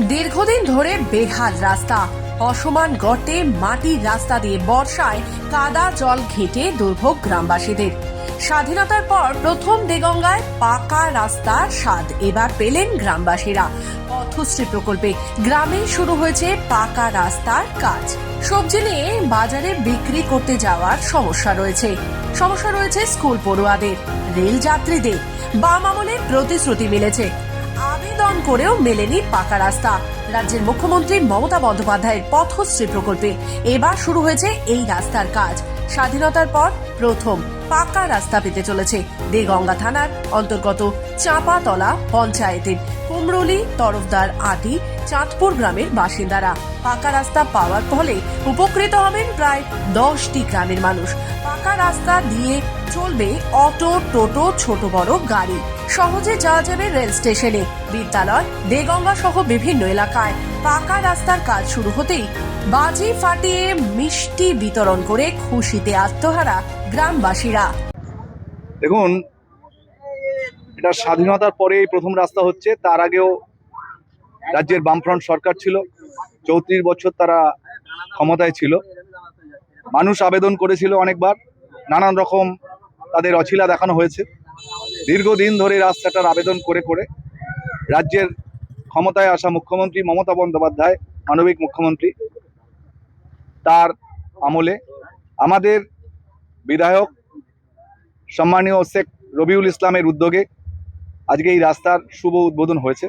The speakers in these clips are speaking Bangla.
দীর্ঘদিন ধরে বেহাল রাস্তা, অসমান গর্তে মাটির রাস্তা দিয়ে বর্ষায় কাদা জল ঘেঁটে দুর্ভোগ গ্রামবাসীদের। স্বাধীনতার পর প্রথম দেগঙ্গায় পাকা রাস্তার স্বাদ এবার পেলেন গ্রামবাসীরা। পথশ্রী প্রকল্পে গ্রামে শুরু হয়েছে পাকা রাস্তার কাজ। সবজি নিয়ে বাজারে বিক্রি করতে যাওয়ার সমস্যা রয়েছে স্কুল পড়ুয়াদের, রেল যাত্রীদের। বাম আমলের প্রতিশ্রুতি মিলেছে, আবেদন করেও মেলেনি পাকা রাস্তা। রাজ্যের মুখ্যমন্ত্রী মমতা বন্দ্যোপাধ্যায়ের পথশ্রী প্রকল্পে এবার শুরু হয়েছে এই রাস্তার কাজ। স্বাধীনতার পর প্রথম পাকা রাস্তা পেতে চলেছে দেগঙ্গা থানার অন্তর্গত চাঁপাতলা পঞ্চায়েতের কুমরুলি, তরফদার আটি, চাঁদপুর গ্রামের বাসিন্দারা। পাকা রাস্তা পাওয়ার ফলে উপকৃত হবেন প্রায় 10টি গ্রামের মানুষ। পাকা রাস্তা দিয়ে চলবে অটো, টোটো, ছোট বড় গাড়ি। সহজে যাওয়া যাবে রেল স্টেশনে, বিদ্যালয়, দেগঙ্গা সহ বিভিন্ন এলাকায়। পাকা রাস্তার কাজ শুরু হতেই বাজি ফাটিয়ে মিষ্টি বিতরণ করে খুশিতে আত্মহারা গ্রামবাসীরা। দেখুন, এটা স্বাধীনতার পরে এই প্রথম রাস্তা হচ্ছে। তার আগেও রাজ্যের বামফ্রন্ট সরকার ছিল, 34 বছর তারা ক্ষমতায় ছিল। মানুষ আবেদন করেছিল অনেকবার, নানান রকম তাদের অছিলা দেখানো হয়েছে। দীর্ঘদিন ধরে রাস্তাটার আবেদন করে করে রাজ্যের ক্ষমতায় আসা মুখ্যমন্ত্রী মমতা বন্দ্যোপাধ্যায়, মানবিক মুখ্যমন্ত্রী, তার আমলে আমাদের বিধায়ক সম্মানীয় শেখ রবিউল ইসলামের উদ্যোগে আজকে এই রাস্তার শুভ উদ্বোধন হয়েছে।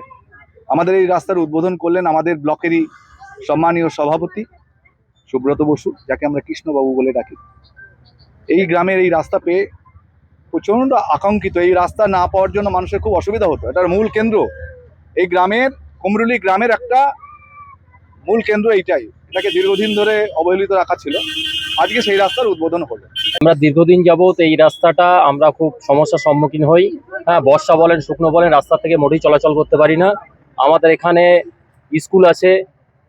আমাদের এই রাস্তার উদ্বোধন করলেন আমাদের ব্লকেরই সম্মানীয় সভাপতি সুব্রত বসু, যাকে আমরা কৃষ্ণবাবু বলে ডাকি। এই গ্রামের এই রাস্তা পেয়ে প্রচণ্ড আকাঙ্ক্ষিত। এই রাস্তা না পাওয়ার জন্য মানুষের খুব অসুবিধা হতো। এটার মূল কেন্দ্র এই গ্রামের, কুমরুলি গ্রামের একটা মূল কেন্দ্র এইটাই। এটাকে দীর্ঘদিন ধরে অবহেলিত রাখা ছিল, আজকে সেই রাস্তার উদ্বোধন হলো। আমরা দীর্ঘদিন যাবত এই রাস্তাটা আমরা খুব সমস্যার সম্মুখীন হই। হ্যাঁ, বর্ষা বলেন, শুকনো বলেন, রাস্তা থেকে মোটেই চলাচল করতে পারি না। আমাদের এখানে স্কুল আছে,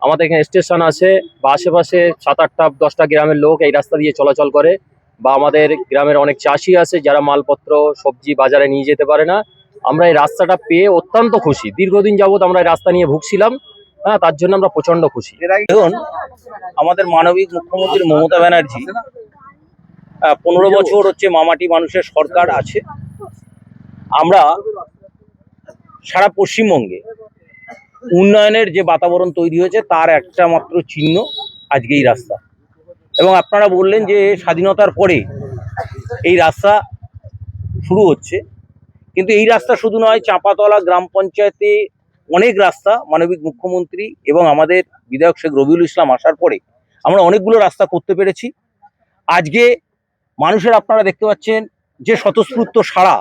আমাদের এখানে স্টেশন আছে, বা আশেপাশে 7-8টা 10টা গ্রামের লোক এই রাস্তা দিয়ে চলাচল করে। বা আমাদের গ্রামের অনেক চাষি আছে যারা মালপত্র সবজি বাজারে নিয়ে যেতে পারে না। আমরা এই রাস্তাটা পেয়ে অত্যন্ত খুশি। দীর্ঘদিন যাবত আমরা এই রাস্তা নিয়ে ভুগছিলাম, হ্যাঁ, তার জন্য আমরা প্রচন্ড খুশি। দেখুন, আমাদের মানবিক মুখ্যমন্ত্রী মমতা ব্যানার্জি 15 বছর হচ্ছে মামাটি মানুষের সরকার আছে। আমরা সারা পশ্চিমবঙ্গে উন্নয়নের যে বাতাবরণ তৈরি হয়েছে তার একটা মাত্র চিহ্ন আজকে এই রাস্তা। এবং আপনারা বললেন যে স্বাধীনতার পরে এই রাস্তা শুরু হচ্ছে, কিন্তু এই রাস্তা শুধু নয়, চাঁপাতলা গ্রাম পঞ্চায়েতে অনেক রাস্তা মানবিক মুখ্যমন্ত্রী এবং আমাদের বিধায়ক শেখ রবিউল ইসলাম আসার পরে আমরা অনেকগুলো রাস্তা করতে পেরেছি। আজকে মানুষের, আপনারা দেখতে পাচ্ছেন যে স্বতঃস্ফূর্ত সাড়া,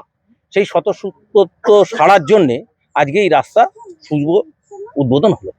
সেই স্বতঃস্ফূর্ত সাড়ার জন্যে আজকে এই রাস্তা শুভ উদ্বোধন হলো।